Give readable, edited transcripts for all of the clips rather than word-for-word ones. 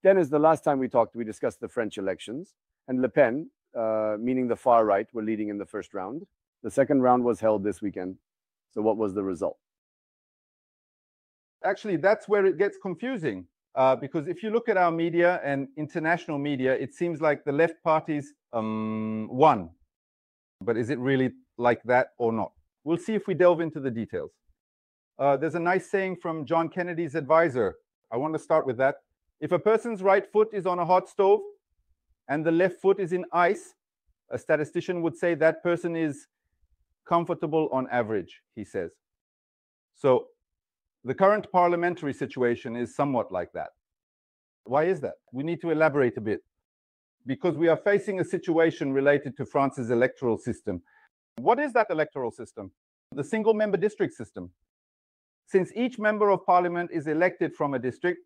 Dennis, the last time we talked, we discussed the French elections, and Le Pen, meaning the far right, were leading in the first round. The second round was held this weekend. So what was the result? Actually, that's where it gets confusing. Because if you look at our media and international media, it seems like the left parties won. But is it really like that or not? We'll see if we delve into the details. There's a nice saying from John Kennedy's advisor. I want to start with that. If a person's right foot is on a hot stove and the left foot is in ice, a statistician would say that person is comfortable on average, he says. So the current parliamentary situation is somewhat like that. Why is that? We need to elaborate a bit. Because we are facing a situation related to France's electoral system. What is that electoral system? The single-member district system. Since each member of parliament is elected from a district,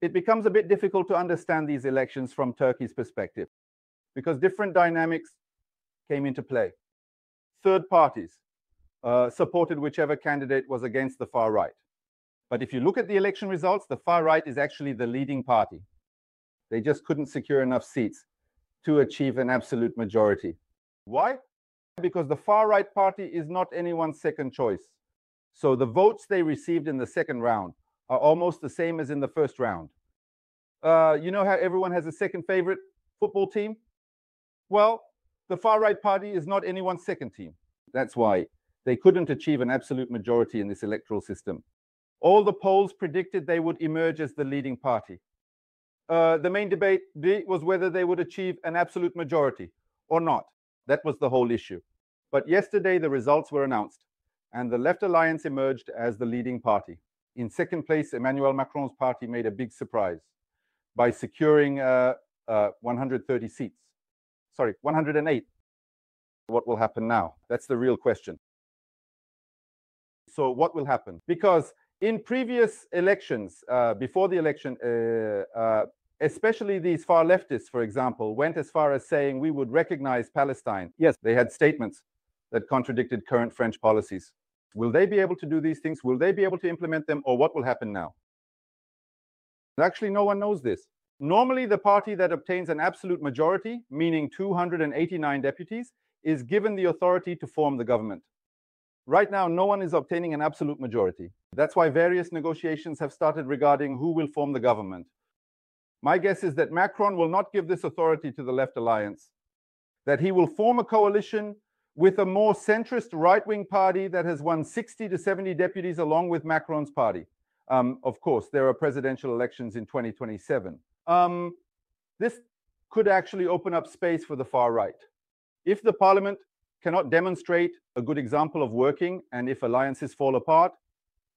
it becomes a bit difficult to understand these elections from Turkey's perspective, because different dynamics came into play. Third parties supported whichever candidate was against the far right. But if you look at the election results, the far right is actually the leading party. They just couldn't secure enough seats to achieve an absolute majority. Why? Because the far right party is not anyone's second choice. So the votes they received in the second round are almost the same as in the first round. You know how everyone has a second favorite football team? Well, the far right party is not anyone's second team. That's why they couldn't achieve an absolute majority in this electoral system. All the polls predicted they would emerge as the leading party. The main debate was whether they would achieve an absolute majority or not. That was the whole issue. But yesterday, the results were announced, and the Left Alliance emerged as the leading party. In second place, Emmanuel Macron's party made a big surprise by securing 130 seats. Sorry, 108. What will happen now? That's the real question. So what will happen? Because in previous elections, before the election, especially these far leftists, for example, went as far as saying we would recognize Palestine. Yes, they had statements that contradicted current French policies. Will they be able to do these things? Will they be able to implement them? Or what will happen now? Actually, no one knows this. Normally, the party that obtains an absolute majority, meaning 289 deputies, is given the authority to form the government. Right now, no one is obtaining an absolute majority. That's why various negotiations have started regarding who will form the government. My guess is that Macron will not give this authority to the Left Alliance, that he will form a coalition with a more centrist right-wing party that has won 60 to 70 deputies along with Macron's party. Of course, there are presidential elections in 2027. This could actually open up space for the far right. If the parliament cannot demonstrate a good example of working, and if alliances fall apart,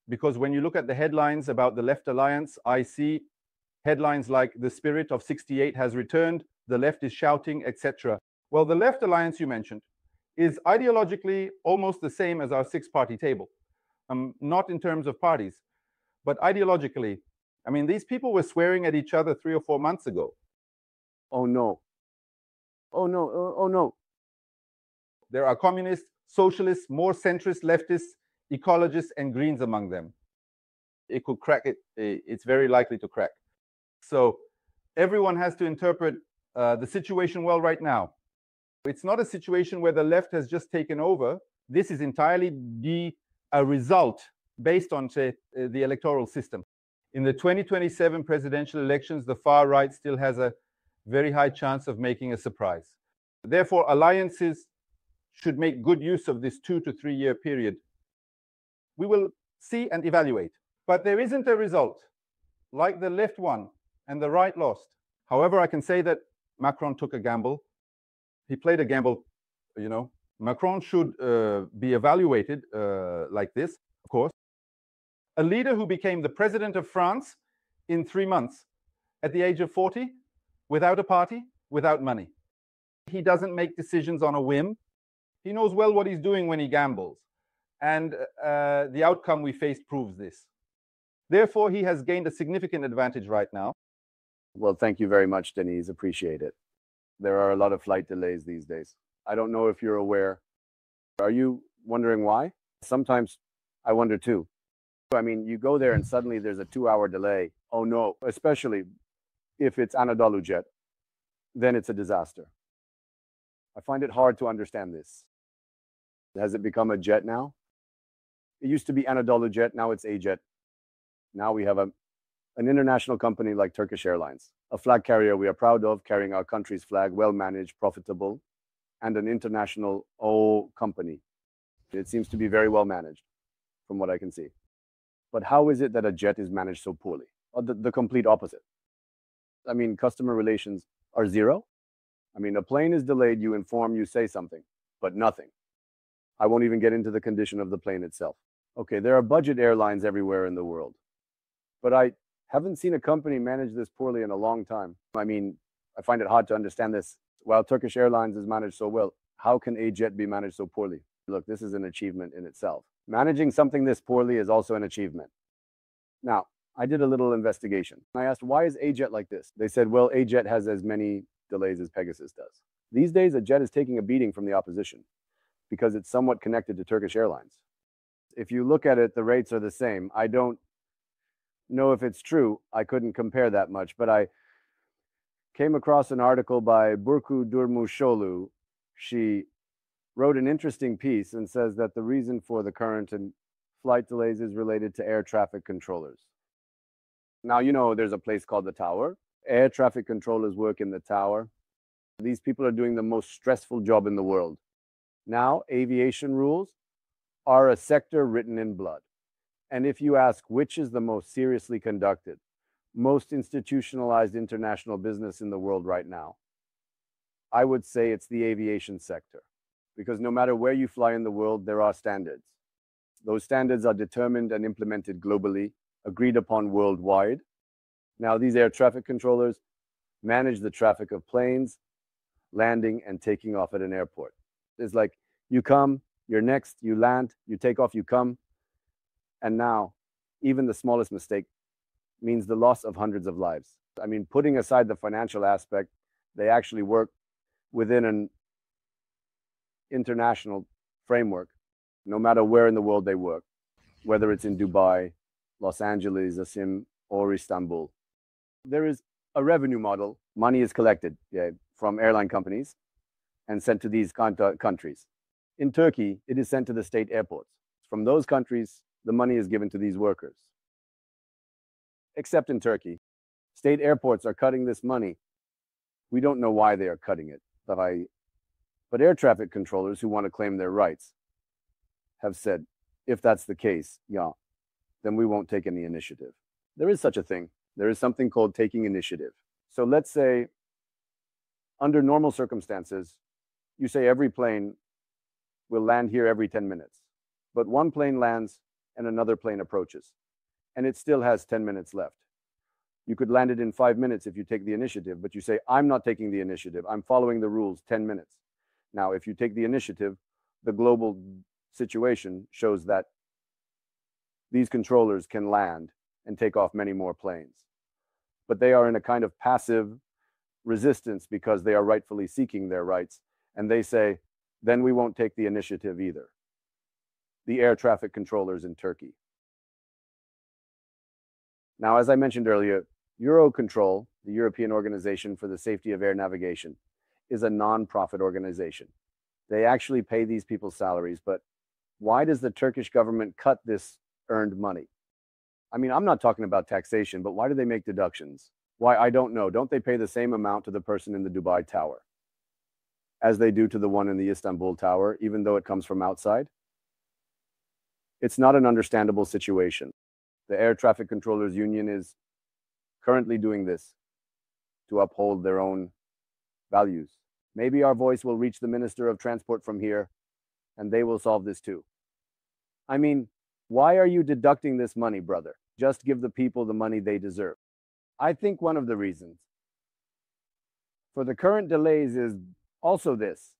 because when you look at the headlines about the Left Alliance, I see headlines like "The spirit of 68 has returned," "The left is shouting," etc. Well, the Left Alliance you mentioned is ideologically almost the same as our six-party table. Not in terms of parties, but ideologically. I mean, these people were swearing at each other 3 or 4 months ago. Oh, no. Oh, no. Oh, no. There are communists, socialists, more centrist leftists, ecologists, and Greens among them. It could crack it. It's very likely to crack. So everyone has to interpret the situation well right now. It's not a situation where the left has just taken over. This is entirely a result based on the electoral system. In the 2027 presidential elections, the far right still has a very high chance of making a surprise. Therefore, alliances should make good use of this 2 to 3 year period. We will see and evaluate. But there isn't a result like the left won and the right lost. However, I can say that Macron took a gamble. He played a gamble, you know. Macron should be evaluated like this, of course. A leader who became the president of France in 3 months at the age of 40, without a party, without money. He doesn't make decisions on a whim. He knows well what he's doing when he gambles. And the outcome we faced proves this. Therefore, he has gained a significant advantage right now. Well, thank you very much, Deniz. Appreciate it. There are a lot of flight delays these days. I don't know if you're aware. Are you wondering why? Sometimes I wonder too. I mean, you go there and suddenly there's a 2-hour delay. Oh no, especially if it's Anadolu Jet, then it's a disaster. I find it hard to understand this. Has it become a jet now? It used to be Anadolu Jet, now it's a jet. Now we have an international company like Turkish Airlines, a flag carrier we are proud of, carrying our country's flag, well-managed, profitable, and an international company. It seems to be very well managed, from what I can see. But how is it that a jet is managed so poorly? Or the complete opposite. I mean, customer relations are zero. I mean, a plane is delayed, you inform, you say something, but nothing. I won't even get into the condition of the plane itself. Okay, there are budget airlines everywhere in the world, but I haven't seen a company manage this poorly in a long time. I mean, I find it hard to understand this. While Turkish Airlines is managed so well, how can a jet be managed so poorly? Look, this is an achievement in itself. Managing something this poorly is also an achievement. Now, I did a little investigation. I asked, why is a jet like this? They said, well, a jet has as many delays as Pegasus does. These days, a jet is taking a beating from the opposition because it's somewhat connected to Turkish Airlines. If you look at it, the rates are the same. I don't know if it's true. I couldn't compare that much, but I came across an article by Burcu Durmuşoğlu. She wrote an interesting piece and says that the reason for the current and flight delays is related to air traffic controllers. Now, you know, there's a place called the Tower. Air traffic controllers work in the Tower. These people are doing the most stressful job in the world. Now, aviation rules are a sector written in blood. And if you ask which is the most seriously conducted, most institutionalized international business in the world right now, I would say it's the aviation sector. Because no matter where you fly in the world, there are standards. Those standards are determined and implemented globally, agreed upon worldwide. Now, these air traffic controllers manage the traffic of planes landing and taking off at an airport. It's like you come, you're next, you land, you take off, you come. And now, even the smallest mistake means the loss of hundreds of lives. I mean, putting aside the financial aspect, they actually work within an international framework, no matter where in the world they work, whether it's in Dubai, Los Angeles, Asim, or Istanbul. There is a revenue model. Money is collected from airline companies and sent to these countries. In Turkey, it is sent to the state airports. From those countries, the money is given to these workers. Except in Turkey, state airports are cutting this money. We don't know why they are cutting it. But air traffic controllers who want to claim their rights have said, if that's the case, then we won't take any initiative. There is such a thing. There is something called taking initiative. So let's say, under normal circumstances, you say every plane will land here every 10 minutes. But one plane lands and another plane approaches, and it still has 10 minutes left. You could land it in 5 minutes if you take the initiative, but you say, I'm not taking the initiative. I'm following the rules, 10 minutes. Now, if you take the initiative, the global situation shows that these controllers can land and take off many more planes. But they are in a kind of passive resistance because they are rightfully seeking their rights. And they say, then we won't take the initiative either. The air traffic controllers in Turkey. Now, as I mentioned earlier, Eurocontrol, the European Organization for the Safety of Air Navigation, is a non-profit organization. They actually pay these people's salaries, but why does the Turkish government cut this earned money? I mean, I'm not talking about taxation, but why do they make deductions? Why, I don't know. Don't they pay the same amount to the person in the Dubai Tower as they do to the one in the Istanbul Tower, even though it comes from outside? It's not an understandable situation. The Air Traffic Controllers Union is currently doing this to uphold their own values. Maybe our voice will reach the Minister of Transport from here, and they will solve this too. I mean, why are you deducting this money, brother? Just give the people the money they deserve. I think one of the reasons for the current delays is also this.